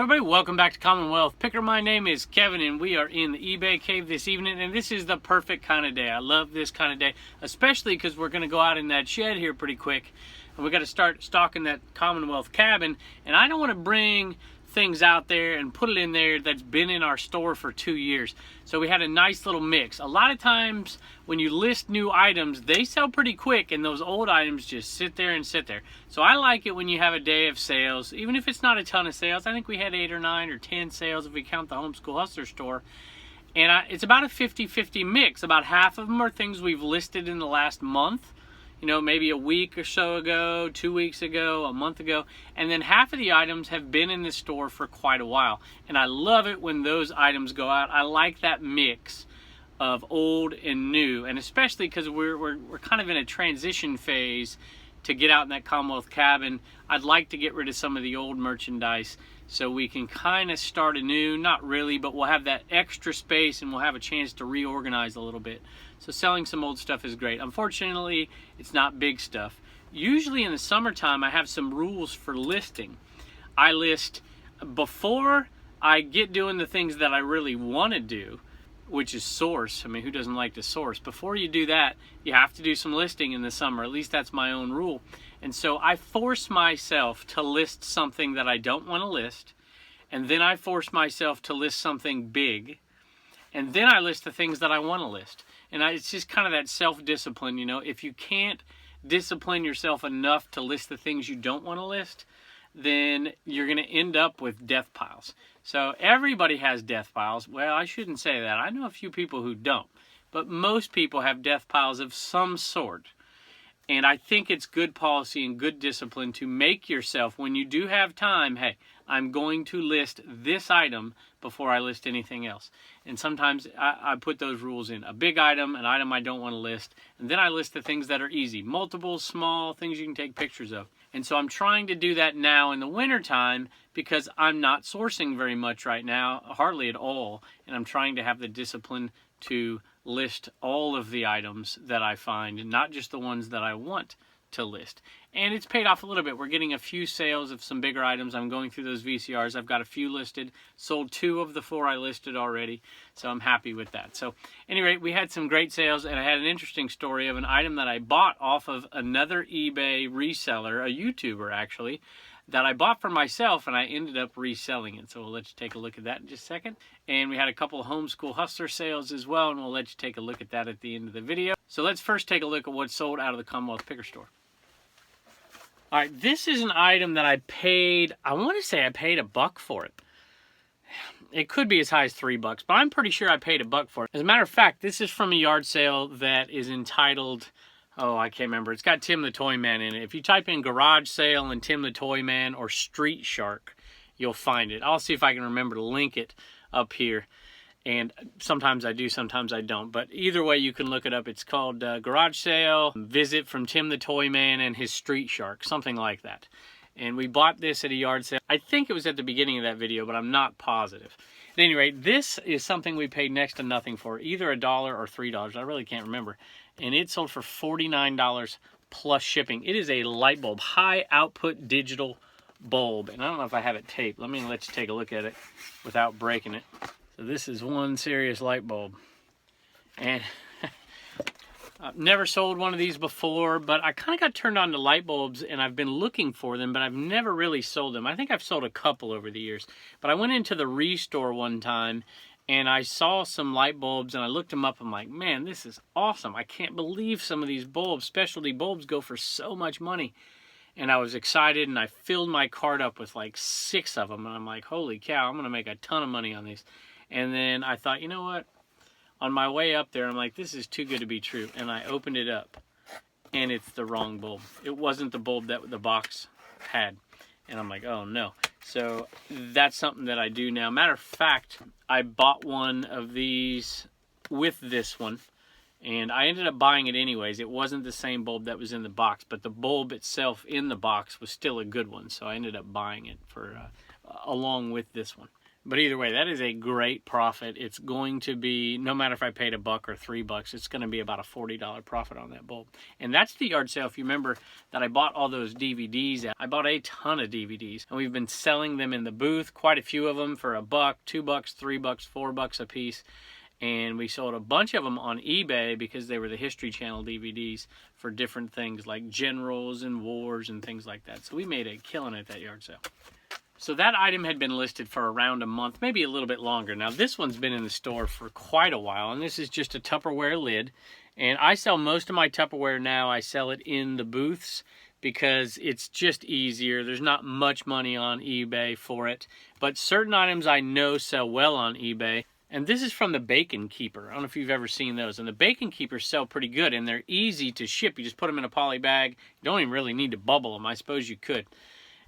everybody, welcome back to Commonwealth Picker. My name is Kevin and we are in the eBay cave this evening, and this is the perfect kind of day. I love this kind of day, especially because we're going to go out in that shed here pretty quick and we got to start stocking that Commonwealth cabin, and I don't want to bring things out there and put it in there that's been in our store for 2 years. So we had a nice little mix. A lot of times when you list new items, they sell pretty quick and those old items just sit there and sit there. So I like it when you have a day of sales, even if it's not a ton of sales. I think we had 8 or 9 or 10 sales if we count the Homeschool Hustler store. And it's about a 50-50 mix. About half of them are things we've listed in the last month. You know, maybe a week or so ago, 2 weeks ago, a month ago. And then half of the items have been in the store for quite a while. And I love it when those items go out. I like that mix of old and new. And especially because we're kind of in a transition phase to get out in that Commonwealth cabin. I'd like to get rid of some of the old merchandise so we can kind of start anew. Not really, but we'll have that extra space and we'll have a chance to reorganize a little bit. So selling some old stuff is great. Unfortunately, it's not big stuff. Usually in the summertime, I have some rules for listing. I list before I get doing the things that I really want to do, which is source. I mean, who doesn't like to source? Before you do that, you have to do some listing in the summer. At least that's my own rule. And so I force myself to list something that I don't want to list. And then I force myself to list something big. And then I list the things that I want to list. And it's just kind of that self-discipline, you know. If you can't discipline yourself enough to list the things you don't want to list, then you're going to end up with death piles. So everybody has death piles. Well, I shouldn't say that. I know a few people who don't. But most people have death piles of some sort. And I think it's good policy and good discipline to make yourself, when you do have time, hey, I'm going to list this item before I list anything else. And sometimes I put those rules in. A big item, an item I don't want to list, and then I list the things that are easy. Multiple, small, things you can take pictures of. And so I'm trying to do that now in the wintertime because I'm not sourcing very much right now, hardly at all. And I'm trying to have the discipline to list all of the items that I find, and not just the ones that I want to list. And it's paid off a little bit. We're getting a few sales of some bigger items. I'm going through those VCRs. I've got a few listed. Sold 2 of the 4 I listed already. So I'm happy with that. So anyway, we had some great sales, and I had an interesting story of an item that I bought off of another eBay reseller, a YouTuber actually, that I bought for myself, and I ended up reselling it. So we'll let you take a look at that in just a second. And we had a couple of Homeschool Hustler sales as well, and we'll let you take a look at that at the end of the video. So let's first take a look at what's sold out of the Commonwealth Picker store. All right, this is an item that I paid, I want to say I paid $1 for it. It could be as high as $3, but I'm pretty sure I paid $1 for it. As a matter of fact, this is from a yard sale that is entitled, oh, I can't remember. It's got Tim the Toy Man in it. If you type in garage sale and Tim the Toy Man or Street Shark, you'll find it. I'll see if I can remember to link it up here. And sometimes I do, sometimes I don't. But either way, you can look it up. It's called Garage Sale, Visit from Tim the Toy Man and his Street Shark, something like that. And we bought this at a yard sale. I think it was at the beginning of that video, but I'm not positive. At any rate, this is something we paid next to nothing for, either $1 or $3. I really can't remember. And it sold for $49 plus shipping. It is a light bulb, high output digital bulb. And I don't know if I have it taped. Let me let you take a look at it without breaking it. So this is one serious light bulb. And I've never sold one of these before, but I kind of got turned on to light bulbs and I've been looking for them, but I've never really sold them. I think I've sold a couple over the years. But I went into the Restore one time and I saw some light bulbs and I looked them up. I'm like, man, this is awesome. I can't believe some of these bulbs, specialty bulbs, go for so much money. And I was excited and I filled my cart up with like 6 of them. And I'm like, holy cow, I'm going to make a ton of money on these. And then I thought, you know what? On my way up there, I'm like, this is too good to be true. And I opened it up and it's the wrong bulb. It wasn't the bulb that the box had. And I'm like, oh no. So that's something that I do now. Matter of fact, I bought one of these with this one. And I ended up buying it anyways. It wasn't the same bulb that was in the box, but the bulb itself in the box was still a good one. So I ended up buying it for along with this one. But either way, that is a great profit. It's going to be, no matter if I paid $1 or $3, it's going to be about a $40 profit on that bulb. And that's the yard sale. If you remember that I bought all those DVDs. I bought a ton of DVDs, and we've been selling them in the booth, quite a few of them for $1, $2, $3, $4 a piece. And we sold a bunch of them on eBay because they were the History Channel DVDs for different things like generals and wars and things like that. So we made a killing at that yard sale. So that item had been listed for around a month, maybe a little bit longer. Now this one's been in the store for quite a while, and this is just a Tupperware lid. And I sell most of my Tupperware now. I sell it in the booths because it's just easier. There's not much money on eBay for it, but certain items I know sell well on eBay. And this is from the Bacon Keeper. I don't know if you've ever seen those. And the Bacon Keepers sell pretty good, and they're easy to ship. You just put them in a poly bag. You don't even really need to bubble them. I suppose you could.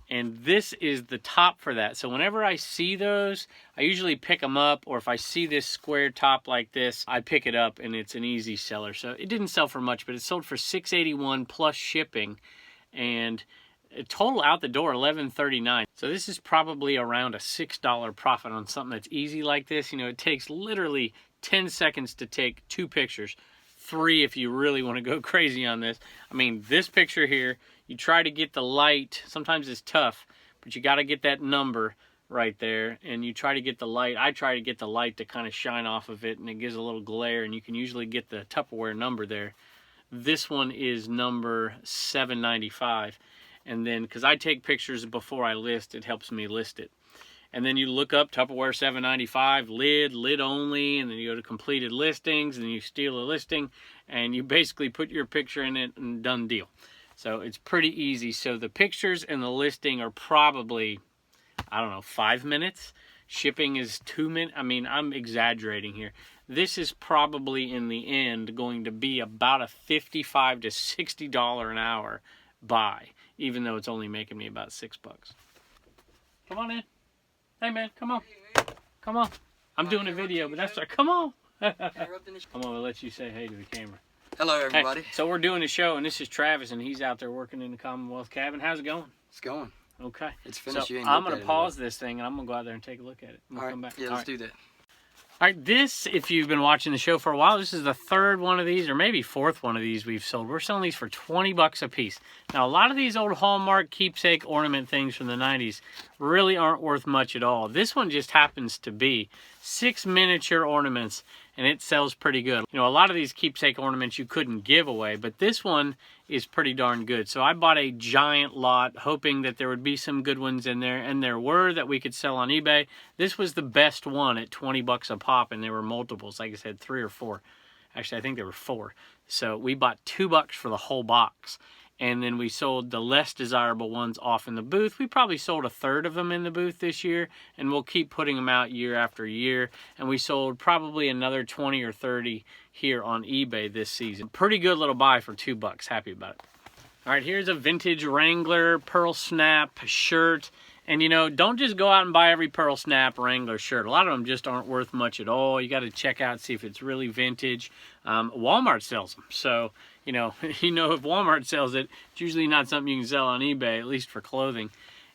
And this is the top for that. So whenever I see those, I usually pick them up, or if I see this square top like this, I pick it up, and it's an easy seller. So it didn't sell for much, but it sold for $6.81 plus shipping, and total out the door $11.39. So this is probably around a $6 profit on something that's easy like this. You know, it takes literally 10 seconds to take 2 pictures, 3 if you really want to go crazy on this. I mean, this picture here, you try to get the light. Sometimes it's tough, but you got to get that number right there, and you try to get the light. I try to get the light to kind of shine off of it, and it gives a little glare, and you can usually get the Tupperware number there. This one is number 795, and then because I take pictures before I list, it helps me list it. And then you look up Tupperware 795 lid, lid only, and then you go to completed listings, and then you steal a listing, and you basically put your picture in it, and done deal. So it's pretty easy. So the pictures and the listing are probably, I don't know, 5 minutes. Shipping is 2 minutes. I mean, I'm exaggerating here. This is probably in the end going to be about a $55 to $60 an hour buy, even though it's only making me about $6. Come on in. Hey man, come on. Come on. I'm doing a video, but that's right. Come on. I'm gonna let you say hey to the camera. Hello, everybody. Hey, so we're doing a show, and this is Travis, and he's out there working in the Commonwealth cabin. How's it going? It's going. Okay. It's finished. So you ain't I'm going to looked at it pause this thing, and I'm going to go out there and take a look at it. We'll come back. Yeah, let's do that. All right, this, if you've been watching the show for a while, this is the 3rd one of these, or maybe 4th one of these we've sold. We're selling these for $20 a piece. Now, a lot of these old Hallmark keepsake ornament things from the 90s really aren't worth much at all. This one just happens to be 6 miniature ornaments, and it sells pretty good. You know, a lot of these keepsake ornaments you couldn't give away, but this one is pretty darn good. So I bought a giant lot, hoping that there would be some good ones in there, and there were that we could sell on eBay. This was the best one at $20 a pop, and there were multiples. Like I said, 3 or 4. Actually, I think there were 4. So we bought $2 for the whole box. And then we sold the less desirable ones off in the booth. We probably sold a 1/3 of them in the booth this year, and we'll keep putting them out year after year. And we sold probably another 20 or 30 here on eBay this season. Pretty good little buy for $2. Happy about it. All right, here's a vintage Wrangler pearl snap shirt. And, you know, don't just go out and buy every pearl snap Wrangler shirt. A lot of them just aren't worth much at all. You got to check out, see if it's really vintage. Walmart sells them. So, you know, if Walmart sells it, it's usually not something you can sell on eBay, at least for clothing.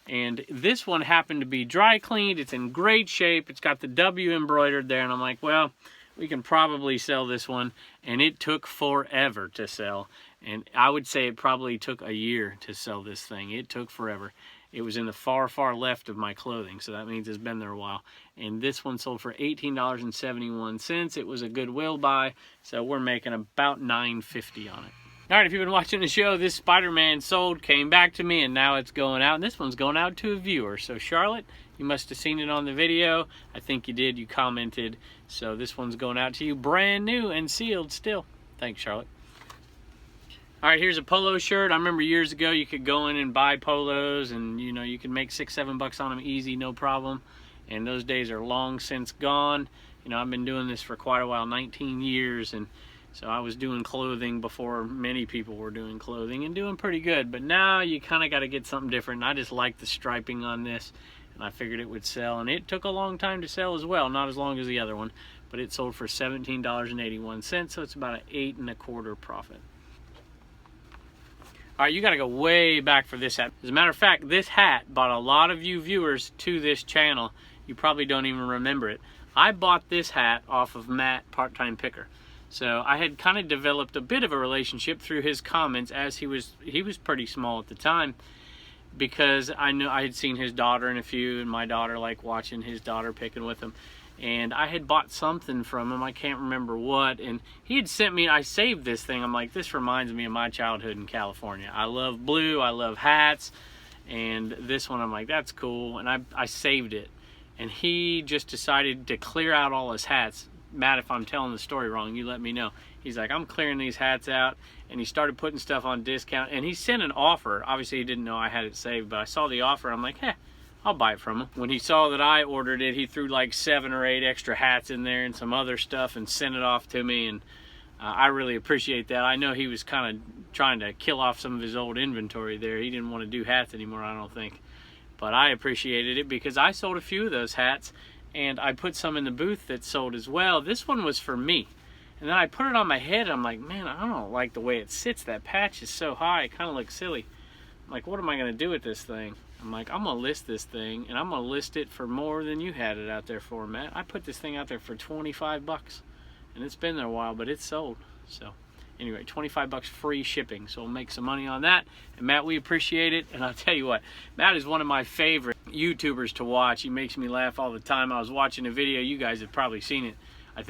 And this one happened to be dry cleaned. It's in great shape. It's got the W embroidered there. And I'm like, well, we can probably sell this one. And it took forever to sell. And I would say it probably took a year to sell this thing. It took forever. It was in the far, far left of my clothing, so that means it's been there a while. And this one sold for $18.71. It was a Goodwill buy, so we're making about $9.50 on it. All right, if you've been watching the show, this SpiderMan sold, came back to me, and now it's going out. And this one's going out to a viewer. So Charlotte, you must have seen it on the video. I think you did. You commented. So this one's going out to you brand new and sealed still. Thanks, Charlotte. All right, here's a polo shirt. I remember years ago you could go in and buy polos, and you know, you could make $6, $7 on them easy, no problem. And those days are long since gone. You know, I've been doing this for quite a while, 19 years, and so I was doing clothing before many people were doing clothing and doing pretty good. But now you kind of got to get something different. And I just like the striping on this, and I figured it would sell. And it took a long time to sell as well, not as long as the other one, but it sold for $17.81, so it's about an 8 1/4 profit. All right, you got to go way back for this hat. As a matter of fact, this hat brought a lot of you viewers to this channel, you probably don't even remember it. I bought this hat off of Matt, Part-Time Picker. So I had kind of developed a bit of a relationship through his comments, as he was pretty small at the time, because I knew I had seen his daughter in a few, and my daughter liked watching his daughter picking with him. And I had bought something from him, I can't remember what, and he had sent me, I saved this thing. I'm like, this reminds me of my childhood in California. I love blue, I love hats, and this one I'm like, that's cool, and I saved it. And he just decided to clear out all his hats. Matt, if I'm telling the story wrong, you let me know. He's like, I'm clearing these hats out, and he started putting stuff on discount, and he sent an offer. Obviously he didn't know I had it saved, but I saw the offer. I'm like, I'll buy it from him. When he saw that I ordered it, he threw like 7 or 8 extra hats in there and some other stuff and sent it off to me, and I really appreciate that. I know he was kind of trying to kill off some of his old inventory there. He didn't want to do hats anymore, I don't think. But I appreciated it because I sold a few of those hats, and I put some in the booth that sold as well. This one was for me. And then I put it on my head, and I'm like, man, I don't like the way it sits. That patch is so high, it kind of looks silly. I'm like, what am I going to do with this thing? I'm like, I'm going to list this thing, and I'm going to list it for more than you had it out there for, Matt. I put this thing out there for 25 bucks, and it's been there a while, but it's sold. So anyway, 25 bucks free shipping, so we'll make some money on that. And Matt, we appreciate it. And I'll tell you what, Matt is one of my favorite YouTubers to watch. He makes me laugh all the time. I was watching a video, you guys have probably seen it.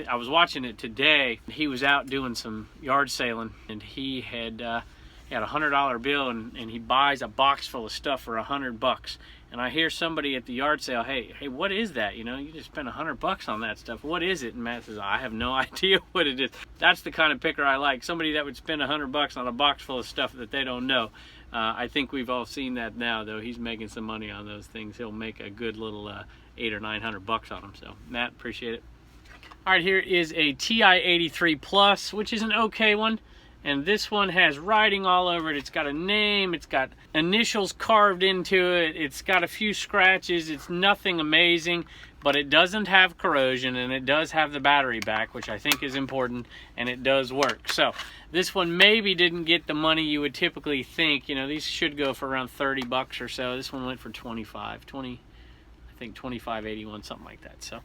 I was watching it today. He was out doing some yard sailing, and he had a $100 bill, and he buys a box full of stuff for $100. And I hear somebody at the yard sale, hey, what is that? You know, you just spent $100 on that stuff. What is it? And Matt says, I have no idea what it is. That's the kind of picker I like. Somebody that would spend $100 on a box full of stuff that they don't know. I think we've all seen that now, though. He's making some money on those things. He'll make a good little $800 or $900 on them. So Matt, appreciate it. All right, here is a TI-83 Plus, which is an okay one. And this one has writing all over it. It's got a name, it's got initials carved into it, it's got a few scratches. It's nothing amazing, but it doesn't have corrosion, and it does have the battery back, which I think is important, and it does work. So this one maybe didn't get the money you would typically think. You know, these should go for around 30 bucks or so. This one went for 25, I think 25.81, something like that. So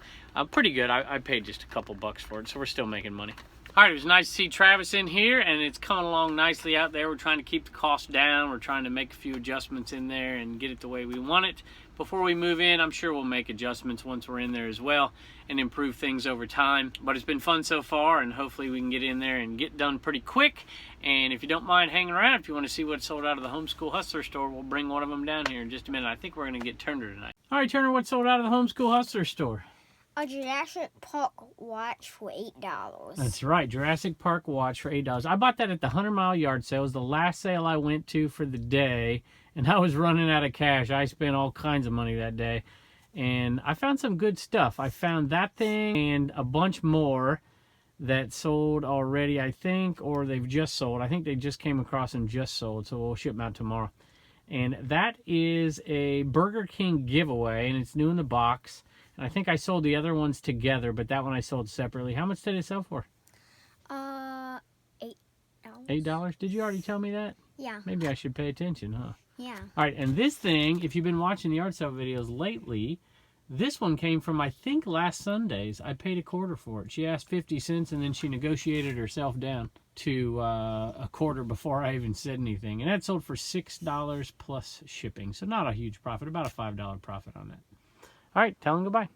pretty good. I paid just a couple bucks for it, so we're still making money. All right, it was nice to see Travis in here, and it's coming along nicely out there. We're trying to keep the cost down. We're trying to make a few adjustments in there and get it the way we want it. Before we move in, I'm sure we'll make adjustments once we're in there as well and improve things over time. But it's been fun so far, and hopefully we can get in there and get done pretty quick. And if you don't mind hanging around, if you want to see what's sold out of the Homeschool Hustler store, we'll bring one of them down here in just a minute. I think we're going to get Turner tonight. All right, Turner, what's sold out of the Homeschool Hustler store? A Jurassic Park watch for $8. That's right, Jurassic Park watch for $8. I bought that at the 100 Mile Yard Sale. It was the last sale I went to for the day, and I was running out of cash. I spent all kinds of money that day, and I found some good stuff. I found that thing and a bunch more that sold already, I think, or they've just sold. I think they just came across and just sold, so we'll ship them out tomorrow. And that is a Burger King giveaway, and it's new in the box. And I think I sold the other ones together, but that one I sold separately. How much did it sell for? $8. $8? Did you already tell me that? Yeah. Maybe I should pay attention, huh? Yeah. All right, and this thing, if you've been watching the yard sale videos lately, this one came from, I think, last Sunday's. I paid $0.25 for it. She asked 50 cents, and then she negotiated herself down to $0.25 before I even said anything. And that sold for $6 plus shipping. So not a huge profit, about a $5 profit on that. All right, tell them goodbye.